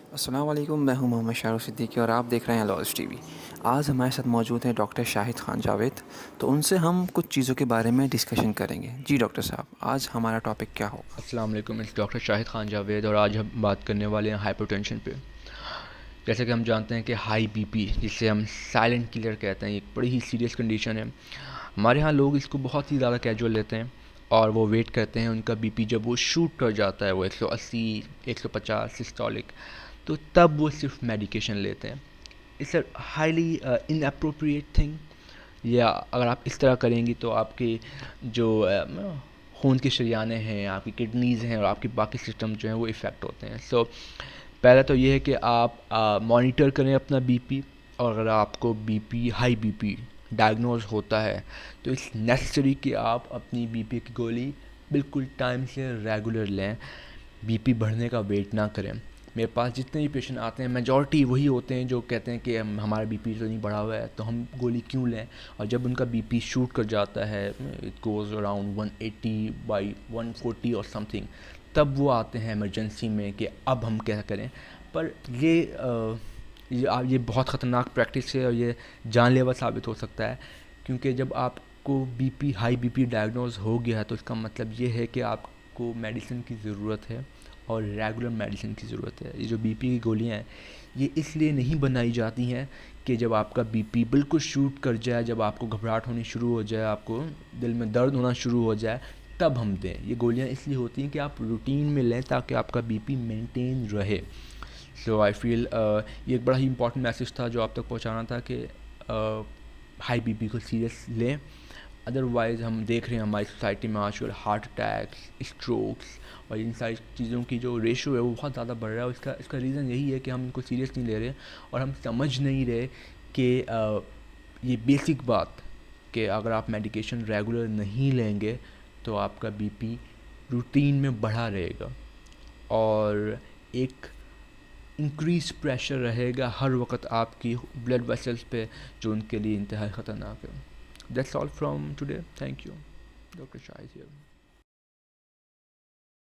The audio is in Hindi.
अस्सलाम वालेकुम, मैं हूं मोहम्मद शाहरुख सिद्दीकी और आप देख रहे हैं लॉज टीवी। आज हमारे साथ मौजूद हैं डॉक्टर शाहिद खान जावेद। तो उनसे हम कुछ चीज़ों के बारे में डिस्कशन करेंगे। जी डॉक्टर साहब, आज हमारा टॉपिक क्या होगा? अस्सलाम वालेकुम, इस डॉक्टर शाहिद खान जावेद और आज हम बात करने वाले हैं हाइपरटेंशन पे। जैसे कि हम जानते हैं कि हाई बीपी, जिसे हम साइलेंट किलर कहते हैं, एक बड़ी ही सीरियस कंडीशन है। हमारे यहाँ लोग इसको बहुत ही ज़्यादा कैजुअल लेते हैं और वो वेट करते हैं उनका बीपी जब वो शूट कर जाता है, वो 180 150 सिस्टोलिक, तो तब वो सिर्फ मेडिकेशन लेते हैं। It's a highly inappropriate thing. या अगर आप इस तरह करेंगी तो आपके जो खून के शरियाने हैं, आपकी किडनीज़ हैं और आपके बाकी सिस्टम जो हैं वो इफ़ेक्ट होते हैं। सो पहला तो ये है कि आप मॉनिटर करें अपना बीपी, और अगर आपको बीपी हाई बीपी डायग्नोज होता है तो इट्स नेसेसरी कि आप अपनी बीपी की गोली बिल्कुल टाइम से रेगुलर लें, बीपी बढ़ने का वेट ना करें। मेरे पास जितने भी पेशेंट आते हैं मेजॉरिटी वही होते हैं जो कहते हैं कि हमारा बीपी तो नहीं बढ़ा हुआ है तो हम गोली क्यों लें। और जब उनका बीपी शूट कर जाता है, इट गोज़ अराउंड 180 बाई 140 और समथिंग, तब वो आते हैं इमरजेंसी में कि अब हम क्या करें। पर ये बहुत ख़तरनाक प्रैक्टिस है और ये जानलेवा साबित हो सकता है, क्योंकि जब आपको बीपी हाई बीपी डायग्नोज हो गया है तो इसका मतलब ये है कि आपको मेडिसिन की ज़रूरत है और रेगुलर मेडिसिन की ज़रूरत है। ये जो बीपी की गोलियां हैं ये इसलिए नहीं बनाई जाती हैं कि जब आपका बीपी बिल्कुल शूट कर जाए, जब आपको घबराहट होनी शुरू हो जाए, आपको दिल में दर्द होना शुरू हो जाए, तब हम दें। ये गोलियां इसलिए होती हैं कि आप रूटीन में लें ताकि आपका बीपी मेंटेन रहे। सो आई फील ये एक बड़ा ही इंपॉर्टेंट मैसेज था जो आप तक पहुंचाना था कि हाई बीपी को सीरियस लें। अदरवाइज़ हम देख रहे हैं हमारी सोसाइटी में आजकल हार्ट अटैक्स, स्ट्रोक्स और इन सारी चीज़ों की जो रेशो है वो बहुत ज़्यादा बढ़ रहा है। और इसका रीज़न यही है कि हम इनको सीरियस नहीं ले रहे और हम समझ नहीं रहे कि ये बेसिक बात कि अगर आप मेडिकेशन रेगुलर नहीं लेंगे तो आपका बीपी रूटीन में बढ़ा रहेगा और एक इंक्रीज प्रेशर रहेगा हर वक्त आपकी ब्लड वेसल्स पे, जो उनके लिए इंतहाई ख़तरनाक है। That's all from today. Thank you. Doctor Shahid here.